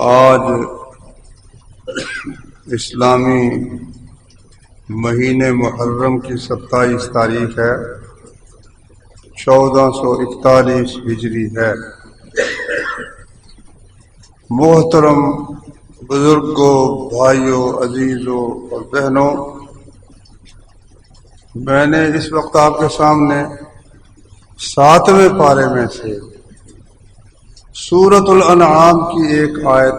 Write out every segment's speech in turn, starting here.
آج اسلامی مہینے محرم کی 27 تاریخ ہے، 1441 ہجری ہے۔ محترم بزرگوں، بھائیوں، عزیزوں اور بہنوں، میں نے اس وقت آپ کے سامنے 7ویں پارے میں سے سورۃ الانعام کی ایک آیت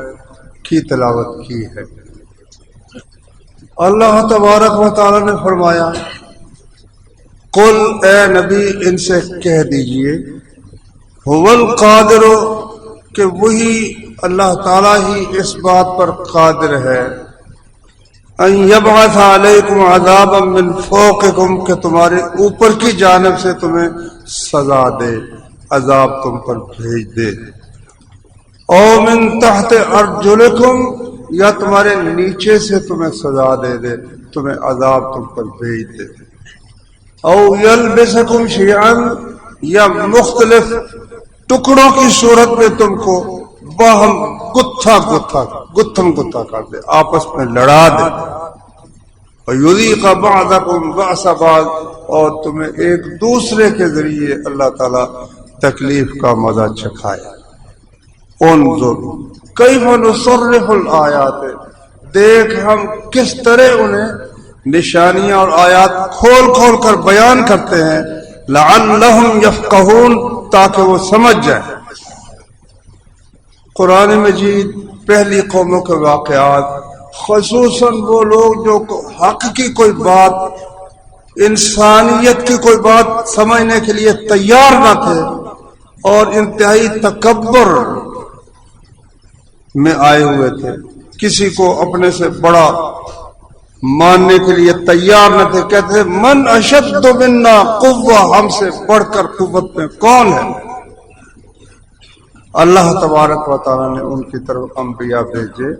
کی تلاوت کی ہے۔ اللہ تبارک و تعالی نے فرمایا، قل اے نبی ان سے کہہ دیجئے، هو القادر، کہ وہی اللہ تعالیٰ ہی اس بات پر قادر ہے، ان یبعث علیکم عذابا من فوقکم، کہ تمہارے اوپر کی جانب سے تمہیں سزا دے، عذاب تم پر بھیج دے، او من تحت ارجلکم، یا تمہارے نیچے سے تمہیں سزا دے دے، تمہیں عذاب تم پر بھیج دے، او یلبسکم شیعا، یا مختلف ٹکڑوں کی صورت میں تم کو باہم گتھم کر دے، آپس میں لڑا دے، وَيُذِيقَ بَعْضَكُمْ بَأْسَ بَعْضٍ، اور تمہیں ایک دوسرے کے ذریعے اللہ تعالیٰ تکلیف کا مزہ چکھائے۔ انظر کیف نصرف الآیات، دیکھ ہم کس طرح انہیں نشانیاں اور آیات کھول کھول کر بیان کرتے ہیں، لعلہم یفقہون، تاکہ وہ سمجھ جائیں۔ قرآن مجید پہلی قوموں کے واقعات، خصوصاً وہ لوگ جو حق کی کوئی بات، انسانیت کی کوئی بات سمجھنے کے لیے تیار نہ تھے اور انتہائی تکبر میں آئے ہوئے تھے، کسی کو اپنے سے بڑا ماننے کے لیے تیار نہ تھے، کہتے ہیں من اشد منا قوہ، ہم سے بڑھ کر قوت میں کون ہے؟ اللہ تبارک و تعالیٰ نے ان کی طرف انبیاء بھیجے،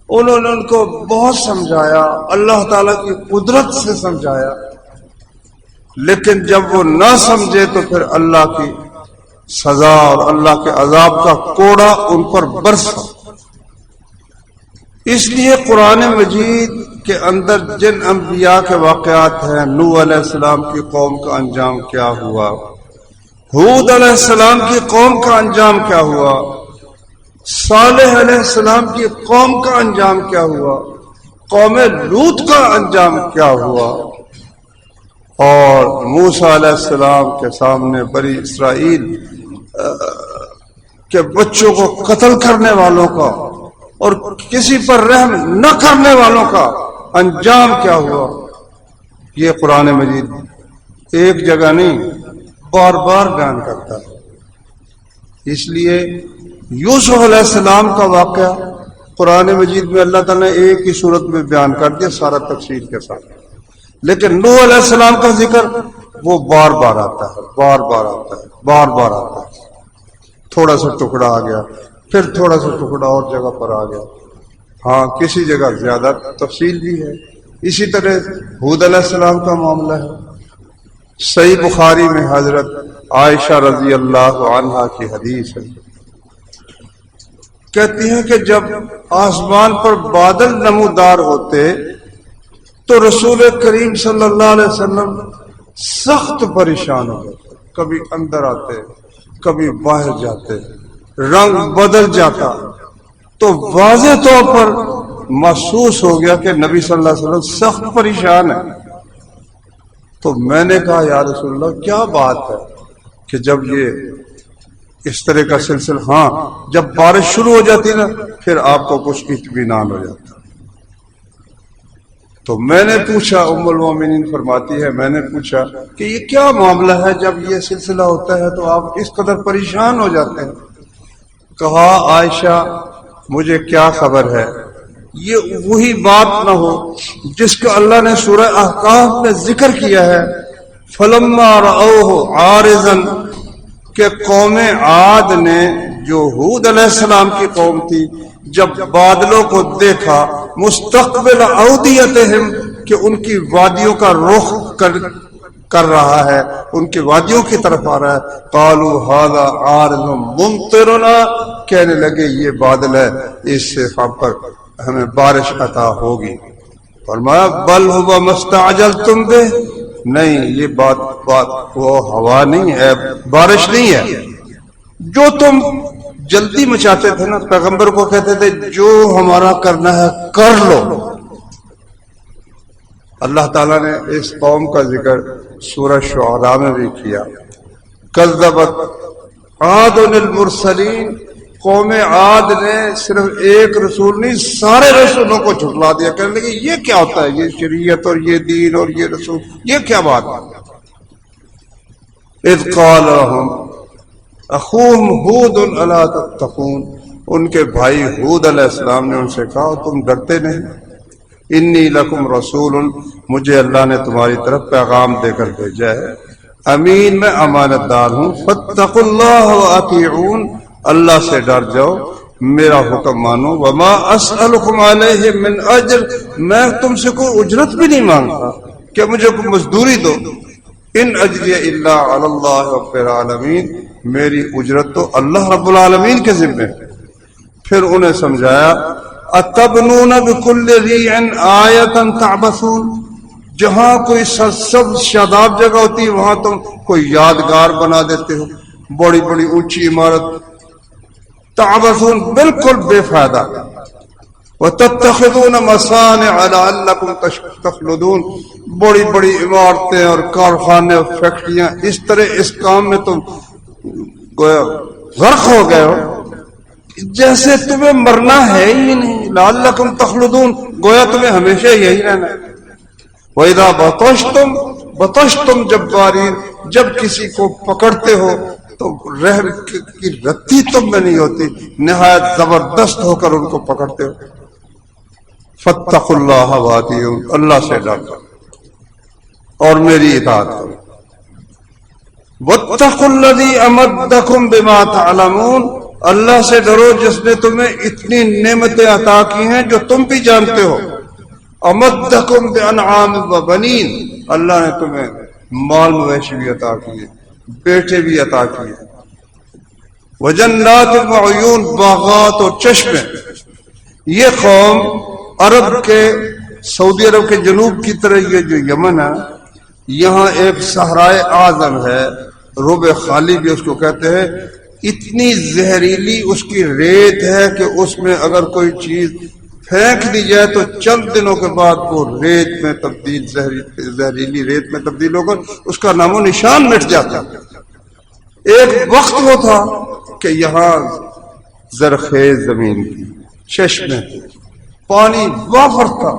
انہوں نے ان کو بہت سمجھایا، اللہ تعالیٰ کی قدرت سے سمجھایا، لیکن جب وہ نہ سمجھے تو پھر اللہ کی سزا اور اللہ کے عذاب کا کوڑا ان پر برسا۔ اس لیے قرآن مجید کے اندر جن انبیاء کے واقعات ہیں، نوح علیہ السلام کی قوم کا انجام کیا ہوا، ہود علیہ السلام کی قوم کا انجام کیا ہوا، صالح علیہ السلام کی قوم کا انجام کیا ہوا، قوم لوط کا انجام کیا ہوا، اور موسیٰ علیہ السلام کے سامنے بنی اسرائیل کے بچوں کو قتل کرنے والوں کا اور کسی پر رحم نہ کرنے والوں کا انجام کیا ہوا، یہ قرآن مجید ایک جگہ نہیں بار بار بیان کرتا ہے۔ اس لیے یوسف علیہ السلام کا واقعہ قرآن مجید میں اللہ تعالیٰ نے ایک ہی صورت میں بیان کر دیا، سارا تفصیل کے ساتھ، لیکن نوح علیہ السلام کا ذکر وہ بار بار آتا ہے، تھوڑا سا ٹکڑا آ گیا، پھر تھوڑا سا ٹکڑا اور جگہ پر آ گیا، ہاں کسی جگہ زیادہ تفصیل بھی ہے۔ اسی طرح ہود علیہ السلام کا معاملہ ہے، صحیح بخاری میں حضرت عائشہ رضی اللہ عنہا کی حدیث ہے، کہتی ہیں کہ جب آسمان پر بادل نمودار ہوتے تو رسول کریم صلی اللہ علیہ وسلم سخت پریشان ہو جاتے، کبھی اندر آتے کبھی باہر جاتے، رنگ بدل جاتا، تو واضح طور پر محسوس ہو گیا کہ نبی صلی اللہ علیہ وسلم سخت پریشان ہے۔ تو میں نے کہا یا رسول اللہ کیا بات ہے کہ جب یہ اس طرح کا سلسلہ، ہاں جب بارش شروع ہو جاتی نا پھر آپ کو کچھ اطمینان ہو جاتا۔ تو میں نے پوچھا، ام المومنین فرماتی ہے، میں نے پوچھا کہ یہ کیا معاملہ ہے، جب یہ سلسلہ ہوتا ہے تو آپ اس قدر پریشان ہو جاتے ہیں؟ کہا عائشہ مجھے کیا خبر ہے، یہ وہی بات نہ ہو جس کا اللہ نے سورہ احقاف میں ذکر کیا ہے، فلما رأوه عارضا، کہ قوم عاد نے جو ہود علیہ السلام کی قوم تھی، جب بادلوں کو دیکھا مستقبل اودیتہم، کہ ان کی وادیوں کا رخ کر رہا ہے، ان کی وادیوں کی طرف آ رہا ہے. قالوا هذا عارض ممطرنا، کہنے لگے یہ بادل ہے، اس سے ہم پر ہمیں بارش عطا ہوگی. فرمایا بل هو ما استعجلتم به، نہیں یہ بات وہ ہوا نہیں ہے، بارش نہیں ہے. جو تم جلدی مچاتے تھے نا، پیغمبر کو کہتے تھے جو ہمارا کرنا ہے کر لو. اللہ تعالیٰ نے اس قوم کا ذکر سورہ شعراء میں بھی کیا. کذبت عاد المرسلین، قوم عاد نے صرف ایک رسول نہیں سارے رسولوں کو جھٹلا دیا. کہنے لگے یہ کیا ہوتا ہے، یہ شریعت اور یہ دین اور یہ رسول، یہ کیا بات ہے. اذ قال لهم اخوهم ہود الا تتقون، ان کے بھائی ہود علیہ السلام نے ان سے کہا تم ڈرتے نہیں. انی لکم رسول، مجھے اللہ نے تمہاری طرف پیغام دے کر بھیجا ہے، امین میں امانت دار ہوں. فاتقوا اللہ واطیعون، اللہ سے ڈر جاؤ، میرا حکم مانو. وما اسألکم علیہ من اجر، میں تم سے کوئی اجرت بھی نہیں مانگتا کہ مجھے کوئی مزدوری دو. ان اجری الا علی اللہ رب العالمین، میری اجرت تو اللہ رب العالمین کے ذمہ ہے. پھر انہیں سمجھایا اتبنون بکل ریع آیۃ تعبثون، جہاں کوئی سرسبز شاداب جگہ ہوتی ہے وہاں تم کوئی یادگار بنا دیتے ہو، بڑی بڑی اونچی عمارت. تعبثون بالکل بے فائدہ. وتتخذون مصانع لعلکم تخلدون، بڑی بڑی عمارتیں اور کارخانے اور فیکٹریاں، اس طرح اس کام میں تم گویا غرق ہو گئے ہو جیسے تمہیں مرنا ہے ہی نہیں. لعلکم تخلدون، گویا تمہیں ہمیشہ یہی رہنا ہے. وَإِذَا بَطَشْتُمْ جَبَّارِينَ، جب کسی کو پکڑتے ہو تو رحم کی رتی تم میں نہیں ہوتی، نہایت زبردست ہو کر ان کو پکڑتے ہو. فَاتَّقُوا اللَّهَ وَأَطِيعُونِ، اللہ سے ڈرو اور میری اطاعت کرو. وَاتَّقُوا الَّذِي أَمَدَّكُمْ بِمَا تَعْلَمُونَ، اللہ سے ڈرو جس نے تمہیں اتنی نعمتیں عطا کی ہیں جو تم بھی جانتے ہو. امدکم بانعام وبنین، اللہ نے تمہیں مال مویشی بھی عطا کیے، بیٹے بھی عطا کیے. وجنات وعیون، باغات اور چشمے. یہ قوم عرب کے سعودی عرب کے جنوب کی طرح یہ جو یمن ہے، یہاں ایک صحرائے اعظم ہے، ربع خالی بھی اس کو کہتے ہیں. اتنی زہریلی اس کی ریت ہے کہ اس میں اگر کوئی چیز پھینک دی جائے تو چند دنوں کے بعد وہ ریت میں تبدیل، زہریلی ریت میں تبدیل ہو کر اس کا نام و نشان مٹ جاتا. ایک وقت وہ تھا کہ یہاں زرخیز زمین تھی، چشمے، پانی وافر تھا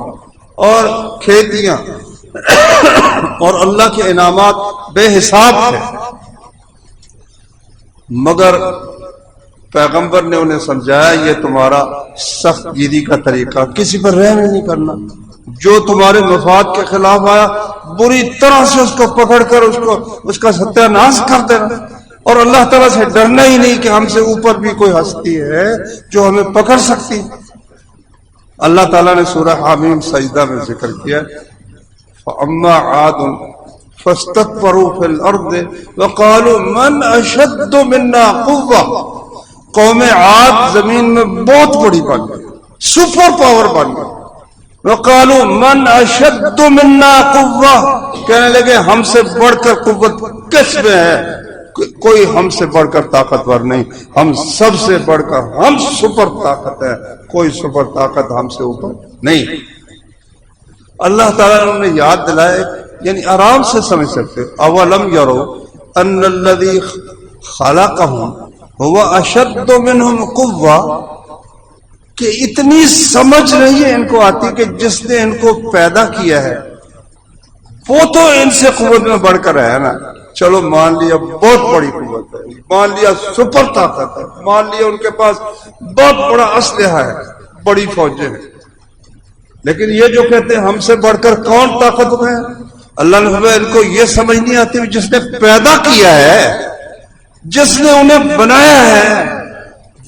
اور کھیتیاں اور اللہ کے انعامات بے حساب تھے. مگر پیغمبر نے انہیں سمجھایا یہ تمہارا سخت گیری کا طریقہ، کسی پر رحم نہیں کرنا. جو تمہارے مفاد کے خلاف آیا بری طرح سے اس کو پکڑ کر اس کا ستیہ ناش کر دینا، اور اللہ تعالیٰ سے ڈرنا ہی نہیں کہ ہم سے اوپر بھی کوئی ہستی ہے جو ہمیں پکڑ سکتی. اللہ تعالیٰ نے سورہ حامیم سجدہ میں ذکر کیا فَأَمَّا عَادٌ فَاسْتَكْبَرُوا فِي الْأَرْضِ وَقَالُوا مَنْ أَشَدُّ مِنَّا قُوَّةً، قوم عاد زمین میں بہت بڑی بن گئی، سپر پاور بن گئی. وَقَالُوا مَنْ أَشَدُّ مِنَّا قُوَّةً، کہنے لگے ہم سے بڑھ کر قوت کس میں ہے، کوئی ہم سے بڑھ کر طاقتور نہیں، ہم سب سے بڑھ کر ہم سپر طاقت ہے، کوئی سپر طاقت ہم سے اوپر نہیں. اللہ تعالیٰ نے انہیں یاد دلائے، یعنی آرام سے سمجھ سکتے. اولم یرو ان الذی خلقہم هو اشد منہم قوہ، کہ اتنی سمجھ نہیں ہے ان کو آتی کہ جس نے ان کو پیدا کیا ہے وہ تو ان سے قوت میں بڑھ کر ہے نا. چلو مان لیا بہت بڑی قوت ہے، مان لیا سپر طاقت ہے، مان لیا ان کے پاس بہت بڑا اسلحہ ہے، بڑی فوجیں ہیں، لیکن یہ جو کہتے ہیں ہم سے بڑھ کر کون طاقتور ہے، اللہ نے فرمایا ان کو یہ سمجھ نہیں آتی جس نے پیدا کیا ہے، جس نے انہیں بنایا ہے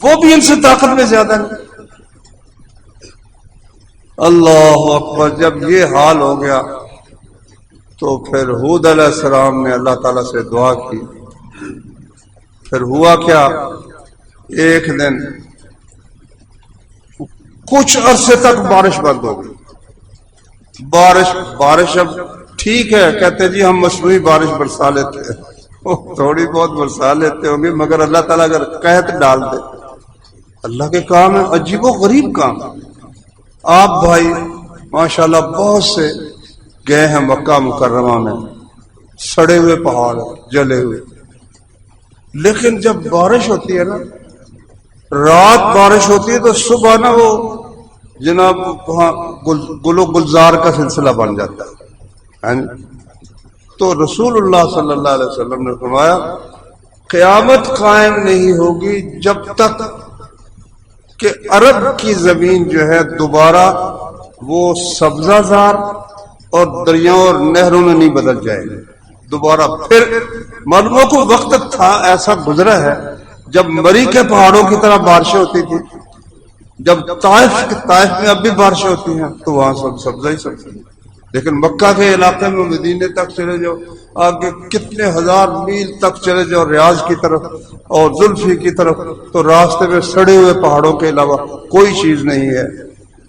وہ بھی ان سے طاقت میں زیادہ نہیں. اللہ اکبر. جب یہ حال ہو گیا تو پھر ہود علیہ السلام نے اللہ تعالیٰ سے دعا کی. پھر ہوا کیا، ایک دن کچھ عرصے تک بارش بند ہو گئی. بارش اب ٹھیک ہے، کہتے جی ہم مصنوعی بارش برسا لیتے ہیں، تھوڑی بہت برسا لیتے ہوں گے، مگر اللہ تعالیٰ اگر قحط ڈال دے، اللہ کے کام ہے، عجیب و غریب کام. آپ بھائی ماشاءاللہ بہت سے گئے ہیں مکہ مکرمہ میں، سڑے ہوئے پہاڑ جلے ہوئے، لیکن جب بارش ہوتی ہے نا، رات بارش ہوتی ہے تو صبح نا وہ جناب وہاں گل و گلزار کا سلسلہ بن جاتا ہے. تو رسول اللہ صلی اللہ علیہ وسلم نے فرمایا قیامت قائم نہیں ہوگی جب تک کہ عرب کی زمین جو ہے دوبارہ وہ سبزہ زار اور دریاؤں اور نہروں میں نہیں بدل جائے گی دوبارہ. پھر معلوموں کو وقت تھا ایسا گزرا ہے جب مری کے پہاڑوں کی طرح بارشیں ہوتی تھی، جب طائف میں اب بھی بارشیں ہوتی ہیں تو وہاں سب سبزہ ہی سبزہ. لیکن مکہ کے علاقے میں مدینے تک چلے جاؤ، آگے کتنے ہزار میل تک چلے جاؤ ریاض کی طرف اور زلفی کی طرف، تو راستے میں سڑے ہوئے پہاڑوں کے علاوہ کوئی چیز نہیں ہے.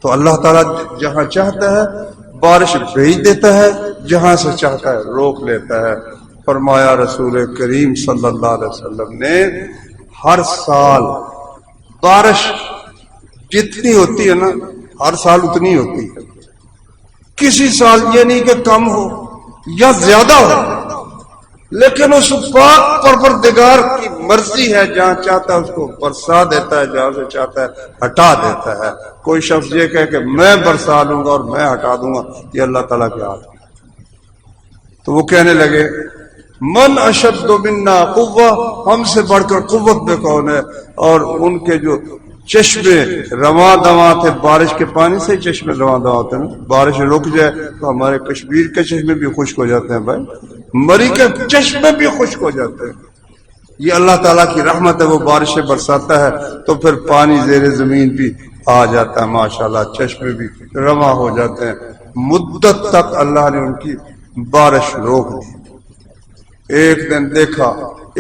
تو اللہ تعالیٰ جہاں چاہتا ہے بارش بھیج دیتا ہے، جہاں سے چاہتا ہے روک لیتا ہے. فرمایا رسول کریم صلی اللہ علیہ وسلم نے ہر سال بارش جتنی ہوتی ہے نا، ہر سال اتنی ہوتی ہے. کسی سال یہ نہیں کہ کم ہو یا زیادہ ہو، لیکن اس پاک پروردگار کی مرضی ہے، جہاں چاہتا ہے اس کو برسا دیتا ہے، جہاں سے چاہتا ہے ہٹا دیتا ہے. کوئی شخص یہ کہے کہ میں برسا لوں گا اور میں ہٹا دوں گا، یہ اللہ تعالیٰ کے ہاتھ ہے. تو وہ کہنے لگے من اشد منا قوہ، ہم سے بڑھ کر قوت میں کون ہے. اور ان کے جو چشمے رواں دواں تھے، بارش کے پانی سے چشمے رواں دواں ہوتے ہیں. بارش رک جائے تو ہمارے کشمیر کے چشمے بھی خشک ہو جاتے ہیں بھائی، مری کے چشمے بھی خشک ہو جاتے ہیں. یہ اللہ تعالیٰ کی رحمت ہے، وہ بارشیں برساتا ہے تو پھر پانی زیر زمین بھی آ جاتا ہے، ماشاءاللہ چشمے بھی رواں ہو جاتے ہیں. مدت تک اللہ نے ان کی بارش روک دی. ایک دن دیکھا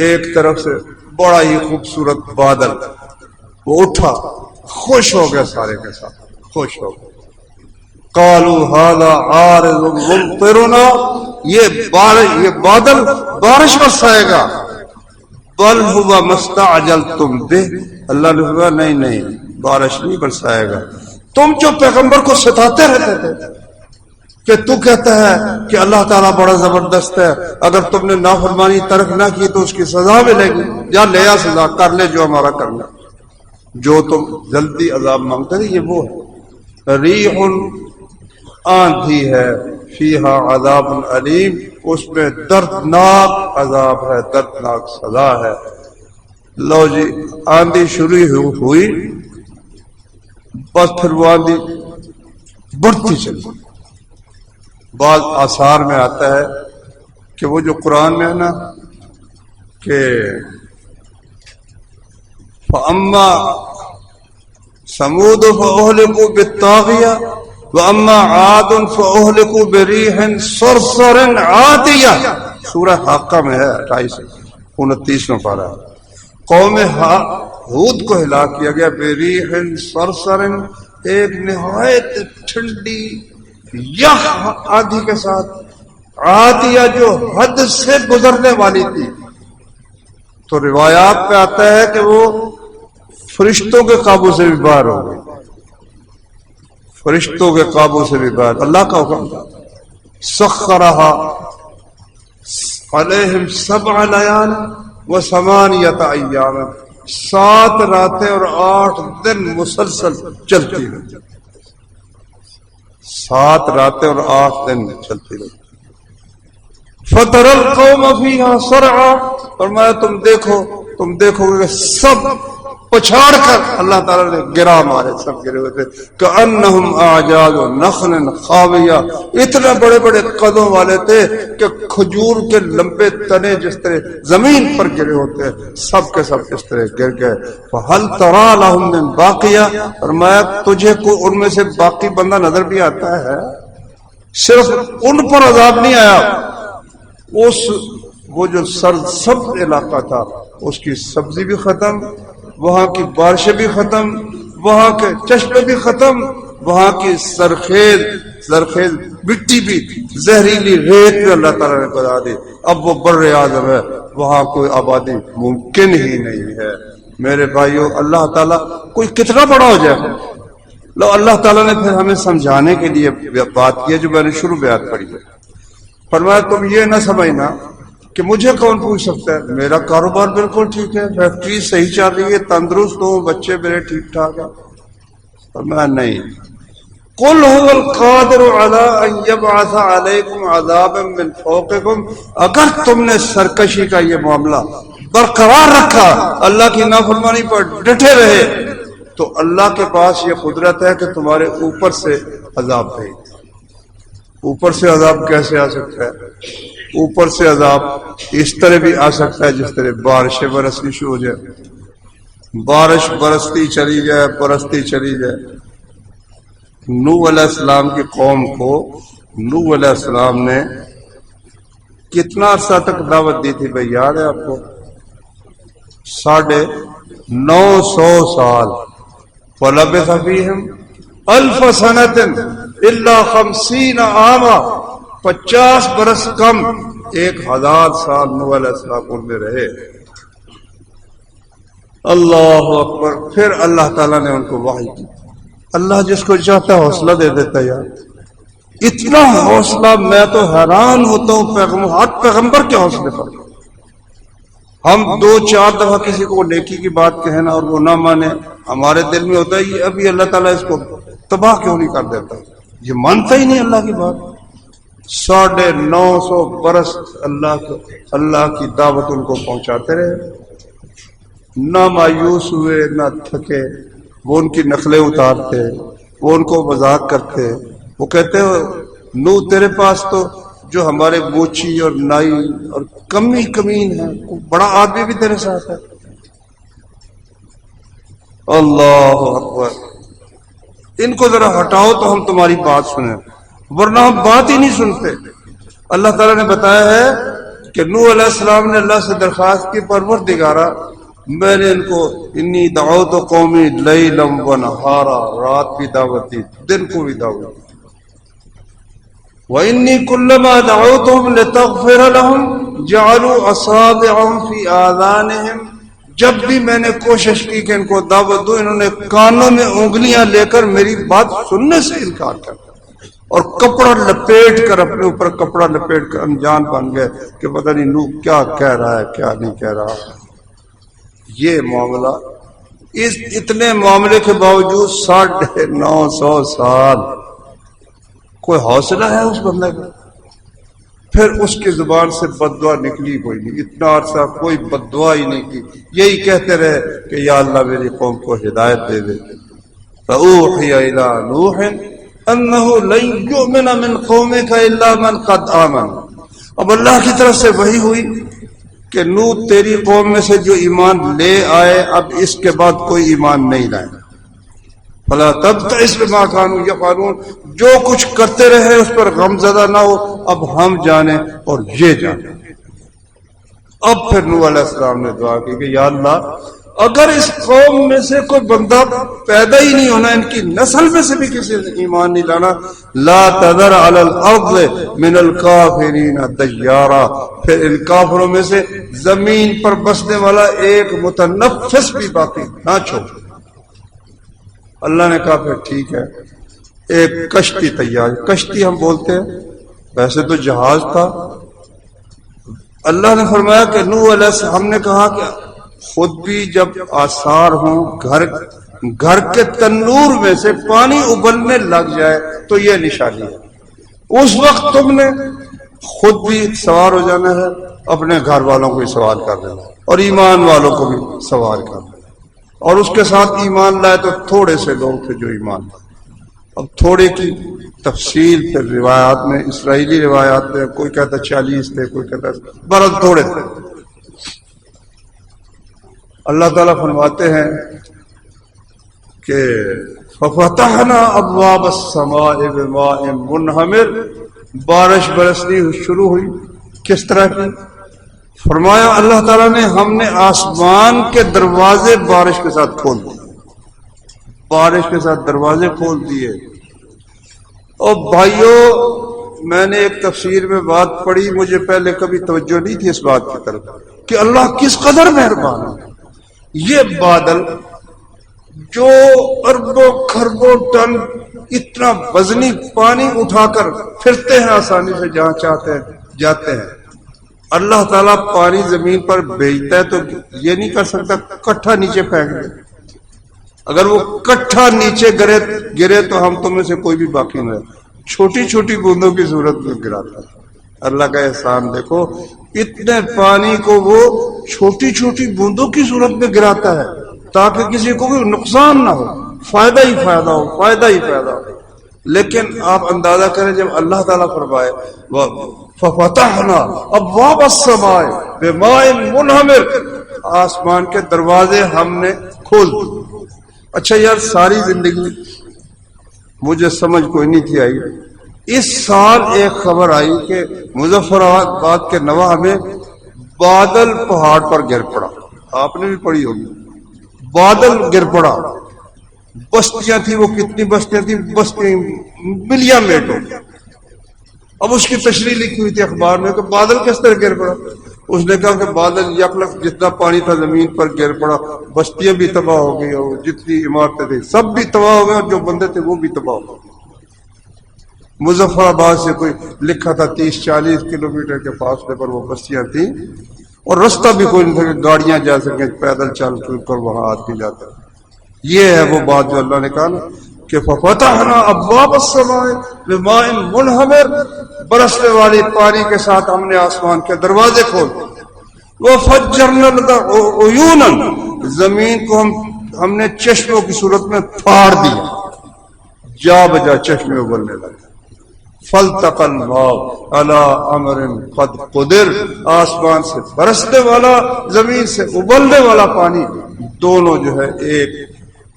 ایک طرف سے بڑا ہی خوبصورت بادل، وہ اٹھا، خوش ہو گئے، سارے کے ساتھ خوش ہو گئے. قالوا هذا عارض ممطرنا، یہ بادل بارش برسائے گا. بل هو ما استعجلتم به، اللہ نے کہا نہیں بارش نہیں برسائے گا. تم جو پیغمبر کو ستاتے رہتے تھے کہ تو کہتا ہے کہ اللہ تعالیٰ بڑا زبردست ہے، اگر تم نے نافرمانی ترک نہ کی تو اس کی سزا ملے گی، یا لیا سزا کر لے جو ہمارا کرنا. جو تم جلدی عذاب مانگتے تھے یہ وہ ہے. ریح آندھی ہے، فیہا عذاب علیم، اس میں دردناک عذاب ہے، دردناک سزا ہے. لو جی آندھی شروع ہوئی، بس پھر وہ آندھی بڑھتی چلی. بعض آثار میں آتا ہے کہ وہ جو قرآن میں ہے نا کہ فَأَمَّا سَمُودُ فَأُهْلِكُوا بِالطَّاغِيَةِ وَأَمَّا عَادٌ فَأُهْلِكُوا بِرِيحٍ صَرْصَرٍ عَاتِيَةٍ، سورہ حاقہ میں ہے 28-29 پارہ. قوم ہود کو ہلاک کیا گیا بِرِيحٍ صَرْصَرٍ، ایک نہایت ٹھنڈی یخ آندھی کے ساتھ، عاتیہ جو حد سے گزرنے والی تھی. تو روایات پہ آتا ہے کہ وہ فرشتوں کے قابو سے بھی باہر ہو گئی، فرشتوں کے قابو سے بھی باہر، اللہ کا حکم تھا. سخرہا علیہم 7 لیال و 8 ایام، 7 راتیں اور 8 دن مسلسل چلتی رہی، 7 راتیں اور 8 دن چلتی رہی. فَتَرَ الْقَوْمَ فِيهَا صَرْعًا، فرمایا تم دیکھو گے سب پچھاڑ کر اللہ تعالیٰ نے گرا مارے، سب گرے ہوئے تھے. كَأَنَّهُمْ أَعْجَازُ نَخْلٍ خَاوِيَةٍ، اتنے بڑے بڑے قدوں والے تھے کہ کھجور کے لمبے تنے جس طرح زمین پر گرے ہوتے ہیں، سب کے سب اس طرح گر گئے. فَهَلْ تَرَىٰ لَهُم مِّن بَاقِيَةٍ، فرمایا تجھے کوئی ان میں سے باقی بندہ نظر بھی آتا ہے؟ صرف ان پر عذاب نہیں آیا، وہ جو سرسبز علاقہ تھا اس کی سبزی بھی ختم، وہاں کی بارشیں بھی ختم، وہاں کے چشمے بھی ختم، وہاں کی زرخیز مٹی بھی، زہریلی ریت بھی اللہ تعالیٰ نے بتا دی۔ اب وہ بر اعظم ہے، وہاں کوئی آبادی ممکن ہی نہیں ہے۔ میرے بھائیوں، اللہ تعالیٰ کوئی کتنا بڑا ہو جائے، لو اللہ تعالیٰ نے پھر ہمیں سمجھانے کے لیے بات کی ہے جو میں نے شروع میں آیت پڑھی ہے۔ فرمایا تم یہ نہ سمجھنا کہ مجھے کون پوچھ سکتا ہے، میرا کاروبار بالکل ٹھیک ہے، فیکٹری صحیح چل رہی ہے، تندرست ہوں، بچے میرے ٹھیک ٹھاک ہیں۔ فرمایا نہیں، قل هو القادر على ان يبعث عليكم عذابا من فوقكم، اگر تم نے سرکشی کا یہ معاملہ برقرار رکھا، اللہ کی نافرمانی پر ڈٹے رہے، تو اللہ کے پاس یہ قدرت ہے کہ تمہارے اوپر سے عذاب بھیج دے۔ اوپر سے عذاب کیسے آ سکتا ہے؟ اوپر سے عذاب اس طرح بھی آ سکتا ہے جس طرح بارشیں برسنی شروع ہو جائے، بارش برستی چلی جائے۔ نوح علیہ السلام کی قوم کو نوح علیہ السلام نے کتنا عرصہ تک دعوت دی تھی بھائی، یاد ہے آپ کو؟ 950 سال۔ فَلَبِثَ فِيهِمْ أَلْفَ سَنَةٍ إِلَّا 50 عَامًا، 50 برس کم 1000 سال نوح علیہ السلام ان میں رہے۔ اللہ اکبر۔ پھر اللہ تعالیٰ نے ان کو وحی کی۔ اللہ جس کو چاہتا ہے حوصلہ دے دیتا ہے یار، اتنا حوصلہ، میں تو حیران ہوتا ہوں ہر پیغمبر کے حوصلے پر۔ ہم 2-4 دفعہ کسی کو نیکی کی بات کہنا اور وہ نہ مانے، ہمارے دل میں ہوتا ہے یہ ابھی اللہ تعالیٰ اس کو تباہ کیوں نہیں کر دیتا، یہ مانتا ہی نہیں اللہ کی بات۔ 950 برس اللہ کی دعوت ان کو پہنچاتے رہے، نہ مایوس ہوئے نہ تھکے۔ وہ ان کی نقلیں اتارتے، وہ ان کو مذاق کرتے، وہ کہتے نو تیرے پاس تو جو ہمارے موچی اور نائی اور کمین ہے، بڑا آدمی بھی تیرے ساتھ ہے۔ اللہ اکبر۔ ان کو ذرا ہٹاؤ تو ہم تمہاری بات سنیں، ورنہ ہم بات ہی نہیں سنتے۔ اللہ تعالیٰ نے بتایا ہے کہ نوح علیہ السلام نے اللہ سے درخواست کی، پروردگارا میں نے ان کو انی دعوت قومی لیلا و نہارا، رات بھی دعوت دی، دن کو بھی دعوت دی۔ وَإِنِّي كُلَّمَا دَعَوْتُهُمْ لِتَغْفِرَ لَهُمْ جَعَلُوا أَصَابِعَهُمْ فِي آذَانِهِمْ، جب بھی میں نے کوشش کی کہ ان کو دعوت دوں، انہوں نے کانوں میں انگلیاں لے کر میری بات سننے سے انکار کر دیا، اور کپڑا لپیٹ کر، اپنے اوپر کپڑا لپیٹ کر انجان بن گئے کہ پتہ نہیں نوح کیا کہہ رہا ہے کیا نہیں کہہ رہا۔ یہ معاملہ، اس اتنے معاملے کے باوجود 950 سال کوئی حوصلہ ہے اس بندے کا؟ پھر اس کی زبان سے بد دعا نکلی کوئی نہیں، اتنا عرصہ کوئی بد دعا ہی نہیں کی، یہی کہتے رہے کہ یا اللہ میری قوم کو ہدایت دے دے۔ فَأُوحِيَ إِلَىٰ نُوحٍ أَنَّهُ لَن يُؤْمِنَ مِنْ قَوْمِكَ إِلَّا مَنْ قَدْ آمَنَ، اب اللہ کی طرف سے وحی ہوئی کہ نوح تیری قوم میں سے جو ایمان لے آئے اب اس کے بعد کوئی ایمان نہیں لائے۔ فَلَا تَبْتَئِسْ بِمَا كَانُوا يَفْعَلُونَ، جو کچھ کرتے رہے اس پر غم زدہ نہ ہو، اب ہم جانیں اور یہ جانیں۔ اب پھر نوح علیہ السلام نے دعا کی کہ یا اللہ اگر اس قوم میں سے کوئی بندہ پیدا ہی نہیں ہونا، ان کی نسل میں سے بھی کسی نے ایمان نہیں لانا، لا تذر علی الارض من الکافرین دیارا، پھر ان کافروں میں سے زمین پر بسنے والا ایک متنفس بھی باقی نہ چھوڑ۔ اللہ نے کہا پھر ٹھیک ہے، ایک کشتی تیار، کشتی ہم بولتے ہیں، ویسے تو جہاز تھا۔ اللہ نے فرمایا کہ نوح علیہ السلام، ہم نے کہا کہ خود بھی جب آثار ہوں، گھر کے تنور میں سے پانی ابلنے لگ جائے تو یہ نشانی ہے، اس وقت تم نے خود بھی سوار ہو جانا ہے، اپنے گھر والوں کو بھی سوار کر دینا اور ایمان والوں کو بھی سوار کر دینا، اور اس کے ساتھ ایمان لائے تو تھوڑے سے لوگ تھے جو ایمان لائے۔ اب تھوڑے کی تفصیل پھر روایات میں، اسرائیلی روایات میں کوئی کہتا 40 تھے، کوئی کہتا برابر تھوڑے تھے۔ اللہ تعالیٰ فرماتے ہیں کہ فَفَتَحْنَا أَبْوَابَ السَّمَاءِ بِمَاءٍ مُنْهَمِرٍ، بارش برسنی شروع ہوئی. کس طرح کی؟ فرمایا اللہ تعالیٰ نے ہم نے آسمان کے دروازے بارش کے ساتھ کھول دیے. بارش کے ساتھ دروازے کھول دیے. اور بھائیوں میں نے ایک تفسیر میں بات پڑھی, مجھے پہلے کبھی توجہ نہیں تھی اس بات کی طرف کہ اللہ کس قدر مہربان ہے. یہ بادل جو اربوں خربوں ٹن اتنا وزنی پانی اٹھا کر پھرتے ہیں آسانی سے جہاں چاہتے ہیں جاتے ہیں. اللہ تعالیٰ پانی زمین پر بھیجتا ہے تو یہ نہیں کر سکتا کٹھا نیچے پھینک دے. اگر وہ کٹھا نیچے گرے تو ہم تم میں سے کوئی بھی باقی نہ رہے. چھوٹی چھوٹی بوندوں کی صورت میں گراتا ہے. اللہ کا احسان دیکھو, اتنے پانی کو وہ چھوٹی چھوٹی بوندوں کی صورت میں گراتا ہے تاکہ کسی کو کوئی نقصان نہ ہو, فائدہ ہی فائدہ ہو, فائدہ ہی فائدہ ہو. لیکن آپ اندازہ کریں جب اللہ تعالیٰ فرمائے فَفَتَحْنَا أَبْوَابَ السَّمَاءِ بِمَاءٍ مُنْهَمِرٍ, آسمان کے دروازے ہم نے کھول دیے. اچھا یار, ساری زندگی مجھے سمجھ کوئی نہیں تھی آئی. اس سال ایک خبر آئی کہ مظفر آباد کے نواح میں بادل پہاڑ پر گر پڑا. آپ نے بھی پڑھی ہوگی, بادل گر پڑا. بستیاں تھیں, وہ کتنی بستیاں تھیں, بستیاں ملین میٹ ہو. اب اس کی تشریح لکھی ہوئی تھی اخبار میں کہ بادل کس طرح گر پڑا. اس نے کہا کہ بادل یکلک جتنا پانی تھا زمین پر گر پڑا, بستیاں بھی تباہ ہو گئی اور جتنی عمارتیں تھیں سب بھی تباہ ہو گئے اور جو بندے تھے وہ بھی تباہ ہو گئے. مظفر آباد سے کوئی لکھا تھا 30-40 کلومیٹر کے فاصلے پر وہ بستیاں تھیں اور رستہ بھی کوئی نہیں تھا کہ گاڑیاں جا سکیں, پیدل چل کر وہاں آدمی جاتا. یہ ہے وہ بات جو اللہ نے کہا نا کہ فَفَتَحْنَا أَبْوَابَ السَّمَاءِ بِمَاءٍ مُنْهَمِرٍ, برسنے والی پانی کے ساتھ ہم نے آسمان کے دروازے کھول دیے. وَفَجَّرْنَا الْأَرْضَ عُيُونًا, زمین کو ہم نے چشموں کی صورت میں پھاڑ دیا, جا بجا چشمے ابلنے لگے. فَالْتَقَى الْمَاءُ عَلَىٰ أَمْرٍ قَدْ قُدِرَ, آسمان سے برسنے والا زمین سے ابلنے والا پانی دونوں جو ہے ایک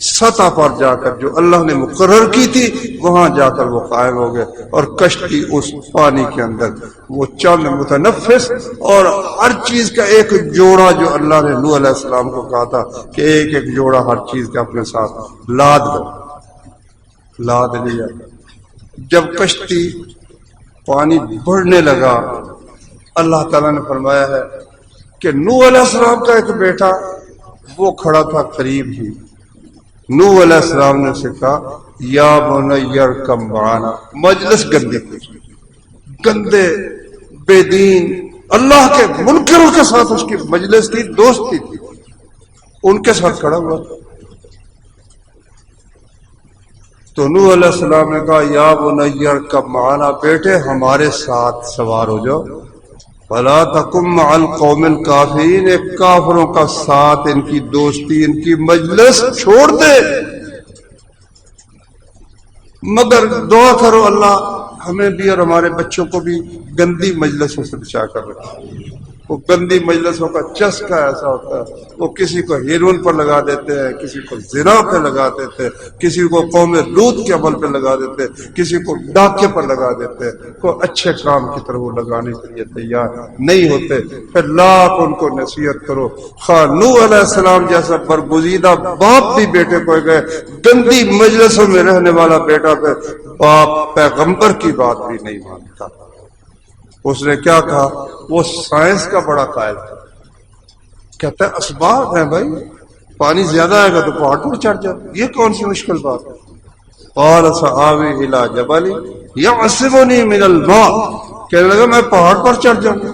سطح پر جا کر جو اللہ نے مقرر کی تھی وہاں جا کر وہ قائم ہو گئے. اور کشتی اس پانی کے اندر وہ چند متنفس اور ہر چیز کا ایک جوڑا جو اللہ نے نوح علیہ السلام کو کہا تھا کہ ایک ایک جوڑا ہر چیز کا اپنے ساتھ لاد لیا. جب کشتی پانی بڑھنے لگا اللہ تعالیٰ نے فرمایا ہے کہ نوح علیہ السلام کا ایک بیٹا وہ کھڑا تھا قریب ہی. نوح علیہ السلام نے اسے کہا یا بنی ارکب معنا, مجلس گندے بے دین اللہ کے منکروں کے ساتھ اس کی مجلس تھی, دوستی تھی, ان کے ساتھ کھڑا ہوا. تو نوح علیہ السلام نے کہا یا بنی ارکب معنا, بیٹے ہمارے ساتھ سوار ہو جاؤ. فلا تکن مع القوم الکافرین, ایک کافروں کا ساتھ, ان کی دوستی, ان کی مجلس چھوڑ دے. مگر دعا کرو اللہ ہمیں بھی اور ہمارے بچوں کو بھی گندی مجلسوں سے بچا کر رکھے. وہ گندی مجلسوں کا چسکا ایسا ہوتا ہے, وہ کسی کو ہیروئن پر لگا دیتے ہیں, کسی کو زنا پہ لگا دیتے ہیں, کسی کو قوم لوط کے عمل پہ لگا دیتے ہیں, کسی کو ڈاکے پر لگا دیتے ہیں. کوئی اچھے کام کی طرف وہ لگانے کے لیے تیار نہیں ہوتے. پھر لاکھ ان کو نصیحت کرو. خواہ نوح علیہ السلام جیسا برگزیدہ باپ بھی بیٹے کو گئے, گندی مجلسوں میں رہنے والا بیٹا پہ باپ پیغمبر کی بات بھی نہیں مانتا. اس نے کیا کہا, وہ سائنس کا بڑا قائل تھا, کہتا ہے اسباب ہیں بھائی, پانی زیادہ آئے گا تو پہاڑ پر چڑھ جاؤ, یہ کون سی مشکل بات ہے. قال سآوی الی جبل یعصمنی من الماء, کہنے لگا میں پہاڑ پر چڑھ جاؤں گا,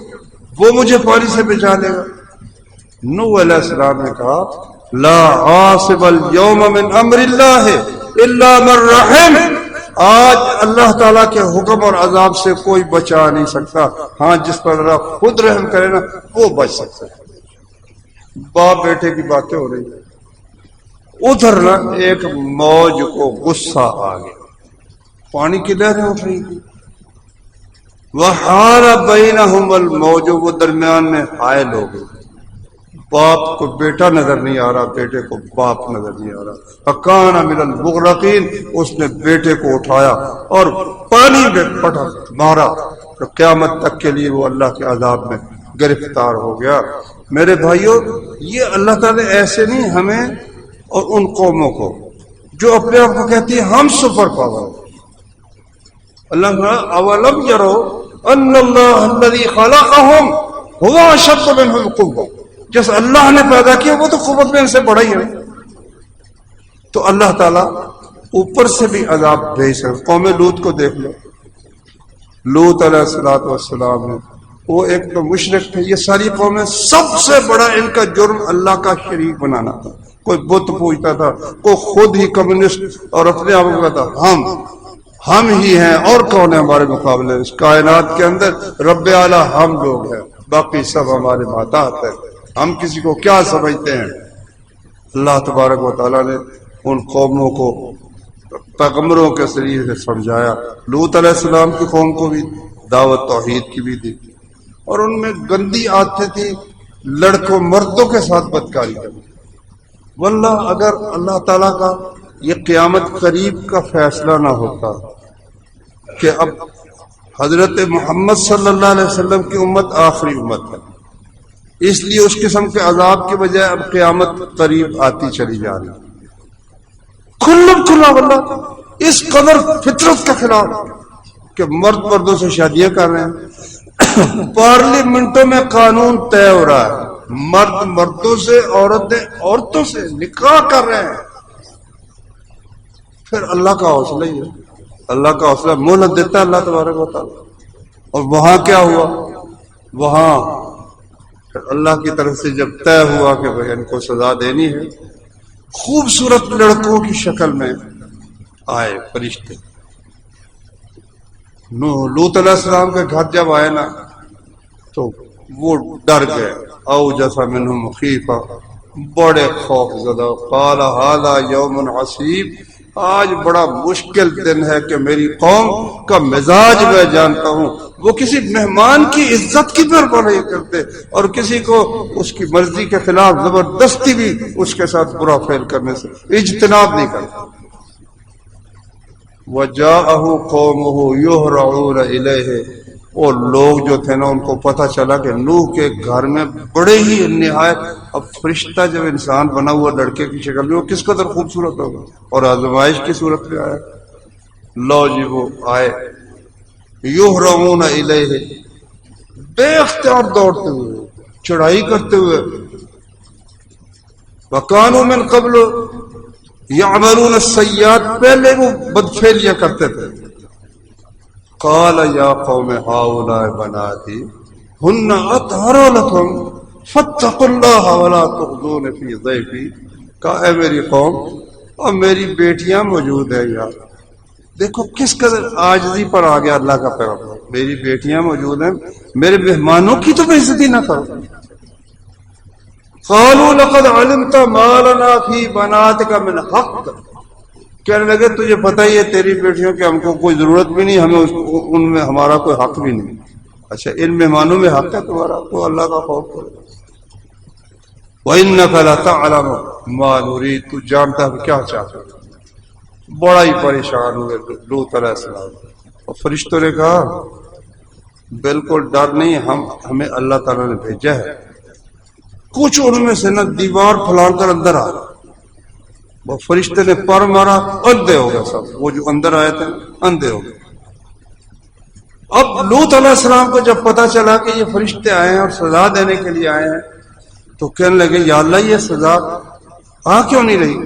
وہ مجھے پانی سے بچا لے گا. نوح علیہ السلام نے کہا لا عاصم اليوم من امر اللہ الا من رحم, آج اللہ تعالیٰ کے حکم اور عذاب سے کوئی بچا نہیں سکتا, ہاں جس پر اللہ خود رحم کرے نا وہ بچ سکتا ہے. باپ بیٹے کی باتیں ہو رہی ہیں. ادھر نا ایک موج کو غصہ آ گیا, پانی کی لہریں اٹھ رہی تھی. وحال بینہم الموج, وہ درمیان میں حائل ہو گئی. باپ کو بیٹا نظر نہیں آ رہا، بیٹے کو باپ نظر نہیں آ رہا. فکان من المغرقین، اس نے بیٹے کو اٹھایا اور پانی میں مارا تو قیامت تک کے لیے وہ اللہ کے عذاب میں گرفتار ہو گیا. میرے بھائیوں، یہ اللہ تعالیٰ ایسے نہیں ہمیں اور ان قوموں کو جو اپنے آپ کو کہتی ہے ہم سپر پاور. اللہ نے اولم یرو ان اللہ الذی خلقہم هو اشد منهم قوة، جس اللہ نے پیدا کیا وہ تو قوت میں ان سے بڑا ہی ہے. تو اللہ تعالیٰ اوپر سے بھی عذاب بھیج سکتا. قوم لوط کو دیکھ لو، لوط علیہ السلام نے، وہ ایک تو مشرک تھے. یہ ساری قومیں سب سے بڑا ان کا جرم اللہ کا شریک بنانا تھا. کوئی بت پوجتا تھا، کوئی خود ہی کمیونسٹ اور اپنے آپ کو کہتا ہم ہی ہیں اور کون ہے ہمارے مقابلے. اس کائنات کے اندر رب اعلیٰ ہم لوگ ہیں، باقی سب ہمارے محتاط ہیں، ہم کسی کو کیا سمجھتے ہیں. اللہ تبارک و تعالیٰ نے ان قوموں کو پیغمبروں کے ذریعے سے سمجھایا. لوط علیہ السلام کی قوم کو بھی دعوت توحید کی بھی دی، اور ان میں گندی عادتیں تھی، لڑکوں مردوں کے ساتھ بدکاری کرنی. واللہ اگر اللہ تعالیٰ کا یہ قیامت قریب کا فیصلہ نہ ہوتا کہ اب حضرت محمد صلی اللہ علیہ وسلم کی امت آخری امت ہے، اس لیے اس قسم کے عذاب کے بجائے اب قیامت قریب آتی چلی جا رہی، کھلا واللہ اس قدر فطرت کے خلاف کہ مرد مردوں سے شادیاں کر رہے ہیں. پارلیمنٹوں میں قانون طے ہو رہا ہے، مرد مردوں سے، عورتیں عورتوں سے نکاح کر رہے ہیں. پھر اللہ کا حوصلہ ہی ہے، اللہ کا حوصلہ مہلت دیتا ہے اللہ تبارک و تعالیٰ. اور وہاں کیا ہوا؟ وہاں پھر اللہ کی طرف سے جب طے ہوا کہ بھائی ان کو سزا دینی ہے، خوبصورت لڑکوں کی شکل میں آئے فرشتے. لوط علیہ السلام کے گھر جب آئے نا تو وہ ڈر گئے. او جیسا منہم خیفہ، بڑے خوف زدہ. قال ھذا یوم عصیب، آج بڑا مشکل دن ہے کہ میری قوم کا مزاج میں جانتا ہوں. وہ کسی مہمان کی عزت کی پرواہ نہیں کرتے اور کسی کو اس کی مرضی کے خلاف زبردستی بھی اس کے ساتھ برا فعل کرنے سے اجتناب نہیں کرتے. وَجَاءَهُ قَوْمُهُ يُهْرَعُونَ إِلَيْهِ، اور لوگ جو تھے نا ان کو پتہ چلا کہ نوح کے گھر میں بڑے ہی نہایت، اب فرشتہ جب انسان بنا ہوا لڑکے کی شکل میں، وہ کس قدر خوبصورت ہوگا، اور آزمائش کی صورت میں آیا. لو جی وہ آئے، یہرعون الیہ، بے اختیار دوڑتے ہوئے، چڑھائی کرتے ہوئے. وکانوا من قبل یعملون السیئات، پہلے وہ بدفعلیاں کرتے تھے. قال یا قوم ہؤلاء بناتی ہن اطہر لکم فاتقوا اللہ ولا تخزون فی ضیفی. کہا اے میری قوم، اور میری بیٹیاں موجود ہیں. یار دیکھو کس قدر عاجزی پر آ گیا اللہ کا پیغام. میری بیٹیاں موجود ہیں، میرے مہمانوں کی تو بے عزتی نہ کرو. قالوا لقد علمت ما لنا فی بناتک من حق، کہنے لگے تجھے پتہ ہی ہے تیری بیٹیوں کی ہم کو کوئی ضرورت بھی نہیں، ہمیں ان میں ہمارا کوئی حق بھی نہیں. اچھا ان مہمانوں میں حق ہے تمہارا، تو اللہ کا خوف کرو. وَإِنَّكَ لَتَعْلَمُ مَا نُرِيدُ، تو جانتا ہے کیا چاہتا ہے. بڑا ہی پریشان ہوئے لوط علیہ السلام. اور فرشتوں نے کہا بالکل ڈر نہیں، ہمیں اللہ تعالیٰ نے بھیجا ہے. کچھ ان میں سے نا دیوار پھلان کر اندر آ رہا، وہ فرشتے نے پر مارا، اندھے ہو گئے سب. وہ جو اندر آئے تھے اندھے ہو گئے. اب لوط علیہ السلام کو جب پتا چلا کہ یہ فرشتے آئے ہیں اور سزا دینے کے لیے آئے ہیں، تو کہنے لگے یا اللہ یہ سزا آ کیوں نہیں رہی.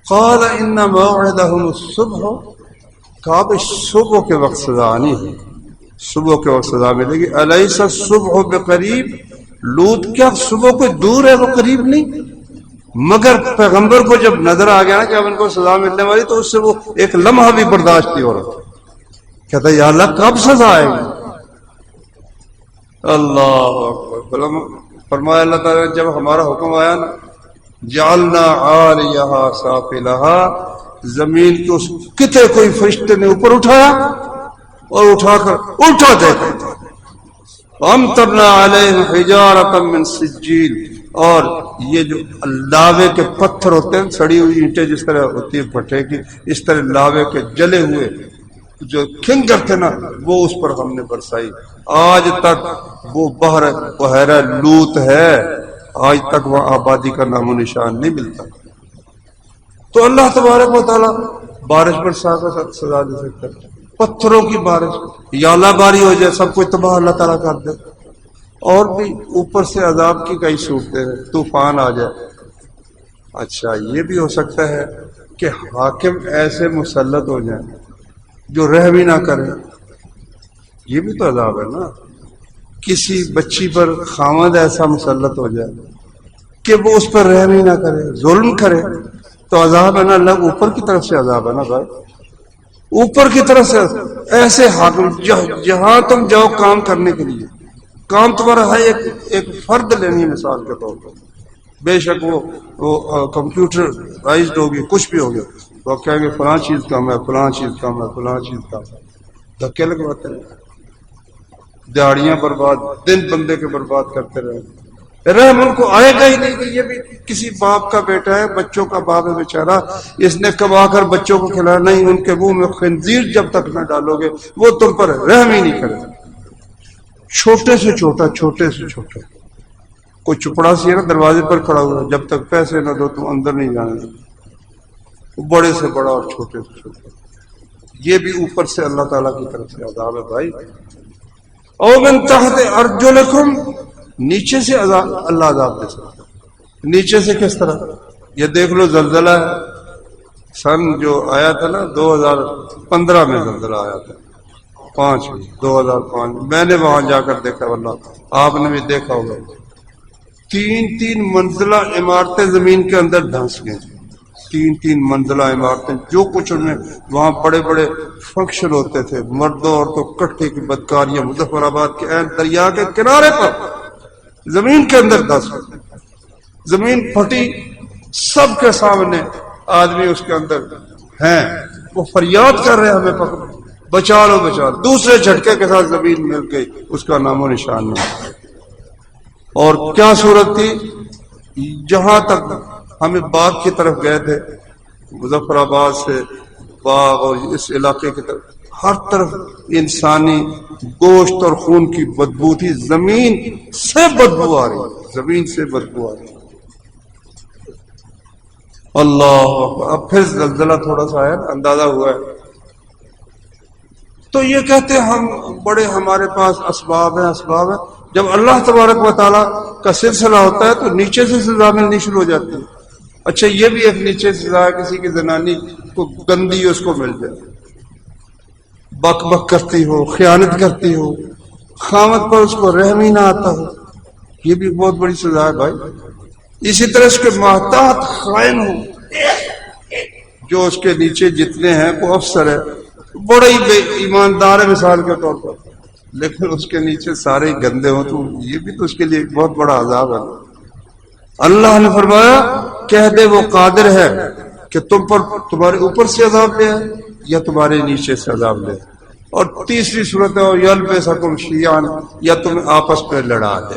قال ان موعدهم الصبح، کہا بھائی صبح کے وقت سزا آنی ہے، صبح کے وقت سزا ملے گی. الیس الصبح بقریب، لوط کیا صبح کوئی دور ہے، وہ قریب نہیں. مگر پیغمبر کو جب نظر آ گیا نا کہ اب ان کو سزا ملنے والی، تو اس سے وہ ایک لمحہ بھی برداشت نہیں ہو رہا. کہتا یا اللہ کب سزا آئے گی. اللہ اکبر. فرمایا اللہ تعالیٰ نے جب ہمارا حکم آیا نا، جعلنا عالیہا سافلہا، زمین کے اس کتے کوئی فرشتے نے اوپر اٹھایا اور اٹھا کر الٹا دیتے تھے. وَأَمْطَرْنَا عَلَيْهِمْ حِجَارَةً مِّن سِجِّيلٍ، اور یہ جو لاوے کے پتھر ہوتے ہیں، سڑی ہوئی اینٹیں جس طرح ہوتی ہے بھٹے کی، اس طرح لاوے کے جلے ہوئے جو کھنگر تھے نا وہ اس پر ہم نے برسائی. آج تک وہ بحیرہ لوط ہے، آج تک وہاں آبادی کا نام و نشان نہیں ملتا. تو اللہ تبارک و تعالیٰ بارش برسا کر سزا دے سکتا ہے. پتھروں کی بارش یا اللہ باری ہو جائے، سب کچھ تباہ اللہ تعالیٰ کر دے. اور بھی اوپر سے عذاب کی کئی صورتیں ہیں، طوفان آ جائے. اچھا یہ بھی ہو سکتا ہے کہ حاکم ایسے مسلط ہو جائیں جو رحم ہی نہ کرے. یہ بھی تو عذاب ہے نا. کسی بچی پر خامد ایسا مسلط ہو جائے کہ وہ اس پر رحم ہی نہ کرے، ظلم کرے، تو عذاب ہے نا. اللہ اوپر کی طرف سے عذاب ہے نا بھائی، اوپر کی طرف سے. ایسے حاکم جہاں تم جاؤ کام کرنے کے لیے، کام تمہارا ہے ایک فرد لینی ہے مثال کے طور پر. بے شک وہ کمپیوٹرائزڈ ہوگی، کچھ بھی ہوگی، وہ کہیں گے فلاں چیز کام ہے، فلاں چیز کام ہے، فلاں چیز کام ہے. دھکے لگواتے ہیں، دیہڑیاں برباد، دن بندے کے برباد کرتے رہے. رحم ان کو آئے گا ہی نہیں کہ یہ بھی کسی باپ کا بیٹا ہے، بچوں کا باپ ہے بیچارہ، اس نے کما کر بچوں کو کھلایا. نہیں، ان کے منہ میں خنزیر جب تک نہ ڈالو گے وہ تم پر رحم ہی نہیں کرے. چھوٹے سے چھوٹا، چھوٹے سے چھوٹا کوئی چپڑا سی ہے نا دروازے پر کھڑا ہوا، جب تک پیسے نہ دو تم اندر نہیں جانے. بڑے سے بڑا اور چھوٹے سے چھوٹا، یہ بھی اوپر سے اللہ تعالیٰ کی طرف سے عذاب ہے بھائی. او من تحت ارجلکم، نیچے سے اللہ عذاب دے سکتا. نیچے سے کس طرح؟ یہ دیکھ لو زلزلہ ہے، سن جو آیا تھا نا 2015 میں زلزلہ آیا تھا، 2005. میں نے وہاں جا کر دیکھا، واللہ آپ نے بھی دیکھا ہوگا. 3 منزلہ عمارتیں زمین کے اندر دھنس گئیں. 3 منزلہ عمارتیں، جو کچھ ان میں وہاں بڑے بڑے فنکشن ہوتے تھے، مردوں عورتوں کٹھے کی بدکاریاں، مظفر آباد کے عین دریا کے کنارے پر زمین کے اندر دھنس گئے. زمین پھٹی، سب کے سامنے آدمی اس کے اندر ہیں، وہ فریاد کر رہے ہمیں پکڑو، بچا لو بچا لو. دوسرے جھٹکے کے ساتھ زمین مل گئی، اس کا نام و نشان نہیں. اور کیا صورت تھی؟ جہاں تک ہمیں باغ کی طرف گئے تھے، مظفر آباد سے باغ اور اس علاقے کی طرف، ہر طرف انسانی گوشت اور خون کی بدبو تھی. زمین سے بدبو آ رہی، زمین سے بدبو آ رہی. اللہ. اب پھر زلزلہ تھوڑا سا ہے، اندازہ ہوا ہے. تو یہ کہتے ہیں ہم بڑے، ہمارے پاس اسباب ہیں. اسباب ہیں، جب اللہ تبارک و تعالیٰ کا سلسلہ ہوتا ہے تو نیچے سے سزا ملنی شروع ہو جاتی ہے. اچھا یہ بھی ایک نیچے سے سزا ہے، کسی کی زنانی کو گندی اس کو مل جائے، بک بک کرتی ہو، خیانت کرتی ہو، خامد پر اس کو رحم ہی نہ آتا ہو، یہ بھی بہت بڑی سزا ہے بھائی. اسی طرح اس کے محتاط خائن ہو، جو اس کے نیچے جتنے ہیں، وہ افسر ہے، بڑا ہی بے ایماندار ہے مثال کے طور پر، لیکن اس کے نیچے سارے ہی گندے ہوں، تو یہ بھی تو اس کے لیے ایک بہت بڑا عذاب ہے. اللہ نے فرمایا کہہ دے وہ قادر ہے کہ تم پر، تمہارے اوپر سے عذاب لے یا تمہارے نیچے سے عذاب لے. اور تیسری صورت ہے یلبسکم شیعاً، یا تمہیں آپس میں لڑا دے.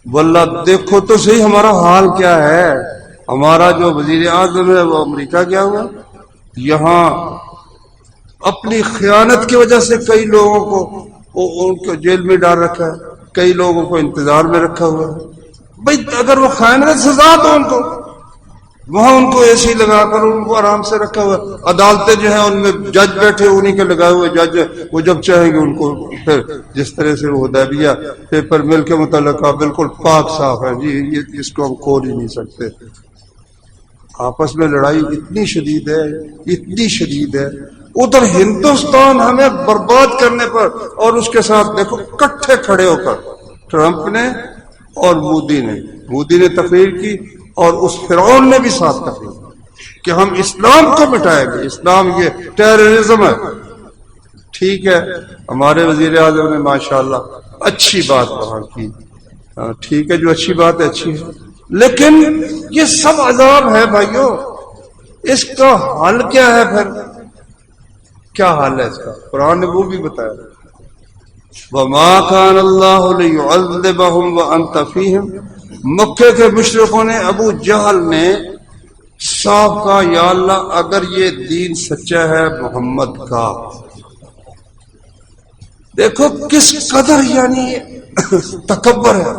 واللہ دیکھو تو صحیح ہمارا حال کیا ہے. ہمارا جو وزیر اعظم ہے وہ امریکہ گیا ہوا، یہاں اپنی خیانت کی وجہ سے کئی لوگوں کو ان کو جیل میں ڈال رکھا ہے، کئی لوگوں کو انتظار میں رکھا ہوا ہے. بھائی اگر وہ خیانت سزا تو ان کو وہاں ان کو اے سی لگا کر ان کو آرام سے رکھا ہوا. عدالتیں جو ہیں ان میں جج بیٹھے، انہیں کے لگائے ہوئے جج، وہ جب چاہیں گے ان کو پھر جس طرح سے وہ حدیبیہ پیپر مل کے متعلقہ بالکل پاک صاف ہے جی، یہ اس کو ہم کھول ہی نہیں سکتے. آپس میں لڑائی اتنی شدید ہے، اتنی شدید ہے. ادھر ہندوستان ہمیں برباد کرنے پر، اور اس کے ساتھ دیکھو کٹھے کھڑے ہو کر ٹرمپ نے اور مودی نے تقریر کی، اور اس فرعون نے بھی ساتھ تقریر کہ ہم اسلام کو مٹائیں گے، اسلام یہ ٹیررزم ہے. ٹھیک ہے، ہمارے وزیر اعظم نے ماشاءاللہ اچھی بات وہاں کی، ٹھیک ہے، جو اچھی بات ہے اچھی ہے، لیکن یہ سب عذاب ہے بھائیو. اس کا حل کیا ہے؟ پھر کیا حل ہے اس کا؟ قرآن نے وہ بھی بتایا. وما كان الله ليعذبهم وانت فيهم. مکے کے مشرکوں نے، ابو جہل نے صاف کہا یا اللہ اگر یہ دین سچا ہے محمد کا، دیکھو کس قدر یعنی تکبر ہے.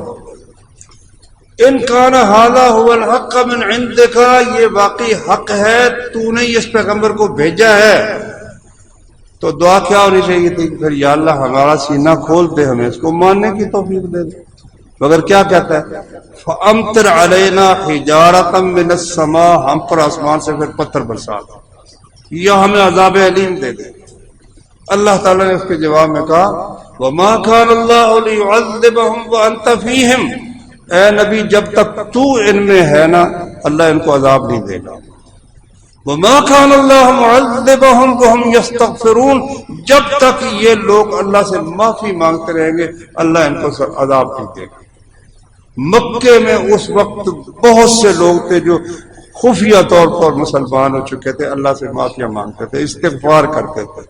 ان کان ھذا هو الحق من عندک، یہ واقعی حق ہے، تو نے اس پیغمبر کو بھیجا ہے. تو دعا کیا ہونی چاہیے تھی کہ پھر یا اللہ ہمارا سینہ کھول دے، ہمیں اس کو ماننے کی توفیق دے دے. مگر کیا کہتا ہے؟ فَأَمْطِرْ عَلَيْنَا حِجَارَةً مِّنَ السَّمَاءِ، ہم پر آسمان سے پھر پتھر برسا دے یا ہمیں عذاب علیم دے دے. اللہ تعالیٰ نے اس کے جواب میں کہا وَمَا كَانَ اللَّهُ لِيُعَذِّبَهُمْ وَأَنْتَ فِيهِمْ، اے نبی جب تک تو ان میں ہے نا اللہ ان کو عذاب نہیں دے گا. وَمَا كَانَ اللَّهُ مُعَذِّبَهُمْ وَهُمْ يَسْتَغْفِرُونَ، جب تک یہ لوگ اللہ سے معافی مانگتے رہیں گے اللہ ان کو عذاب نہیں دے گا. مکے میں اس وقت بہت سے لوگ تھے جو خفیہ طور پر مسلمان ہو چکے تھے، اللہ سے معافیاں مانگتے تھے، استغفار کرتے تھے.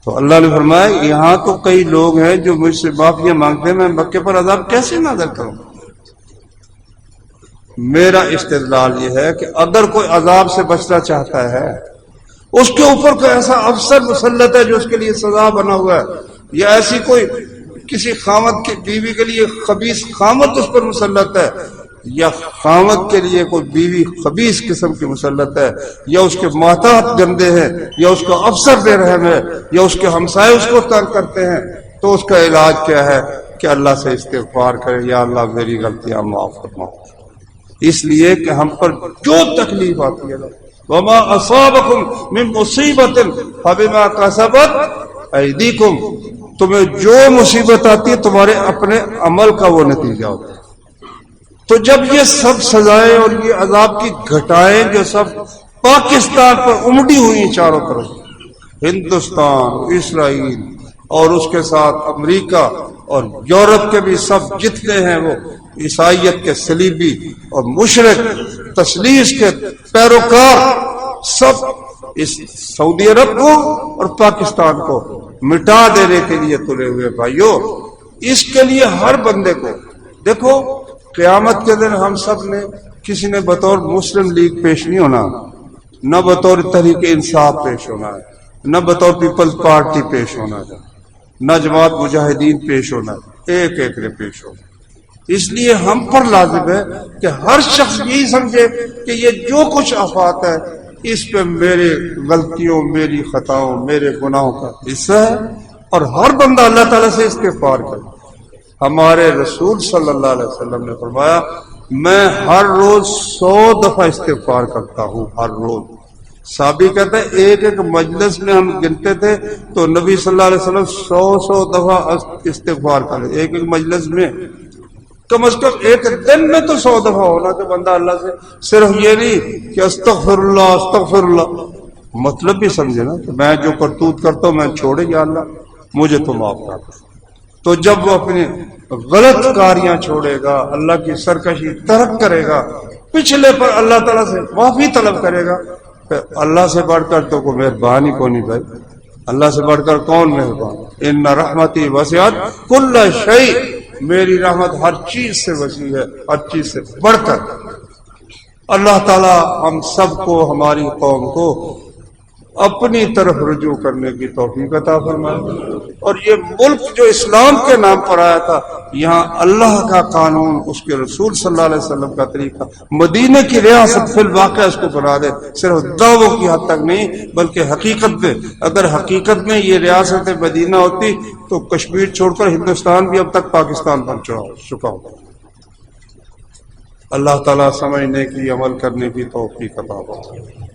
تو اللہ نے فرمایا یہاں تو کئی لوگ ہیں جو مجھ سے معافیاں مانگتے ہیں، میں مکے پر عذاب کیسے نازل کروں؟ میرا استدلال یہ ہے کہ اگر کوئی عذاب سے بچنا چاہتا ہے، اس کے اوپر کوئی ایسا افسر مسلط ہے جو اس کے لیے سزا بنا ہوا ہے، یا ایسی کوئی کسی خامد کی بیوی کے لیے خبیث خامد اس پر مسلط ہے، یا خامد کے لیے کوئی بیوی خبیث قسم کی مسلط ہے، یا اس کے ماتحت گندے ہیں، یا اس کا افسر بے رحم ہے، یا اس کے ہمسائے اس کو تنگ کرتے ہیں، تو اس کا علاج کیا ہے کہ اللہ سے استغفار کرے یا اللہ میری غلطیاں معاف فرما. اس لیے کہ ہم پر جو تکلیف آتی ہے وما اصابکم من مصیبت فبما کسبت ایدیکم، تمہیں جو مصیبت آتی ہے تمہارے اپنے عمل کا وہ نتیجہ ہوتا ہے. تو جب یہ سب سزائیں اور یہ عذاب کی گھٹائیں جو سب پاکستان پر امڈی ہوئی چاروں طرف، ہندوستان، اسرائیل اور اس کے ساتھ امریکہ اور یورپ کے بھی سب جتنے ہیں وہ عیسائیت کے صلیبی اور مشرک تثلیث کے پیروکار، سب اس سعودی عرب کو اور پاکستان کو مٹا دینے کے لیے تلے ہوئے. بھائیو اس کے لیے ہر بندے کو دیکھو، قیامت کے دن ہم سب نے کسی نے بطور مسلم لیگ پیش نہیں ہونا، نہ بطور تحریک انصاف پیش ہونا ہے، نہ بطور پیپلز پارٹی پیش ہونا ہے، نہ جماعت مجاہدین پیش ہونا ہے، ایک ایک نے پیش ہونا. اس لیے ہم پر لازم ہے کہ ہر شخص یہی سمجھے کہ یہ جو کچھ آفات ہے اس پہ میرے غلطیوں، میری خطاؤں، میرے گناہوں کا حصہ ہے، اور ہر بندہ اللہ تعالیٰ سے استغفار کرے. ہمارے رسول صلی اللہ علیہ وسلم نے فرمایا میں ہر روز 100 دفعہ استغفار کرتا ہوں، ہر روز. صحابی کہتے ہیں ایک ایک مجلس میں ہم گنتے تھے تو نبی صلی اللہ علیہ وسلم 100 دفعہ استغفار کرے ایک ایک مجلس میں. کم از کم ایک دن میں تو 100 دفعہ ہونا کہ بندہ اللہ سے صرف یہ نہیں کہ استغفر اللہ استغفر اللہ، مطلب بھی سمجھے نا کہ میں جو کرتوت کرتا ہوں میں چھوڑے یا اللہ مجھے تو معاف کر. تو جب وہ اپنی غلط کاریاں چھوڑے گا، اللہ کی سرکشی ترک کرے گا، پچھلے پر اللہ تعالیٰ سے معافی طلب کرے گا، پھر اللہ سے بڑھ کر تو کوئی مہربان ہی کون نہیں بھائی. اللہ سے بڑھ کر کون مہربان؟ ان رحمتی وسعت کل شیء، میری رحمت ہر چیز سے وسیع ہے، ہر چیز سے بڑھ کر. اللہ تعالیٰ ہم سب کو، ہماری قوم کو اپنی طرف رجوع کرنے کی توفیق عطا فرمائے. اور یہ ملک جو اسلام کے نام پر آیا تھا، یہاں اللہ کا قانون، اس کے رسول صلی اللہ علیہ وسلم کا طریقہ، مدینہ کی ریاست فی الواقع اس کو بنا دے، صرف دعووں کی حد تک نہیں بلکہ حقیقت میں. اگر حقیقت میں یہ ریاست مدینہ ہوتی تو کشمیر چھوڑ کر ہندوستان بھی اب تک پاکستان بن چکا ہوتا. اللہ تعالیٰ سمجھنے کی، عمل کرنے کی توفیق عطا فرمائے.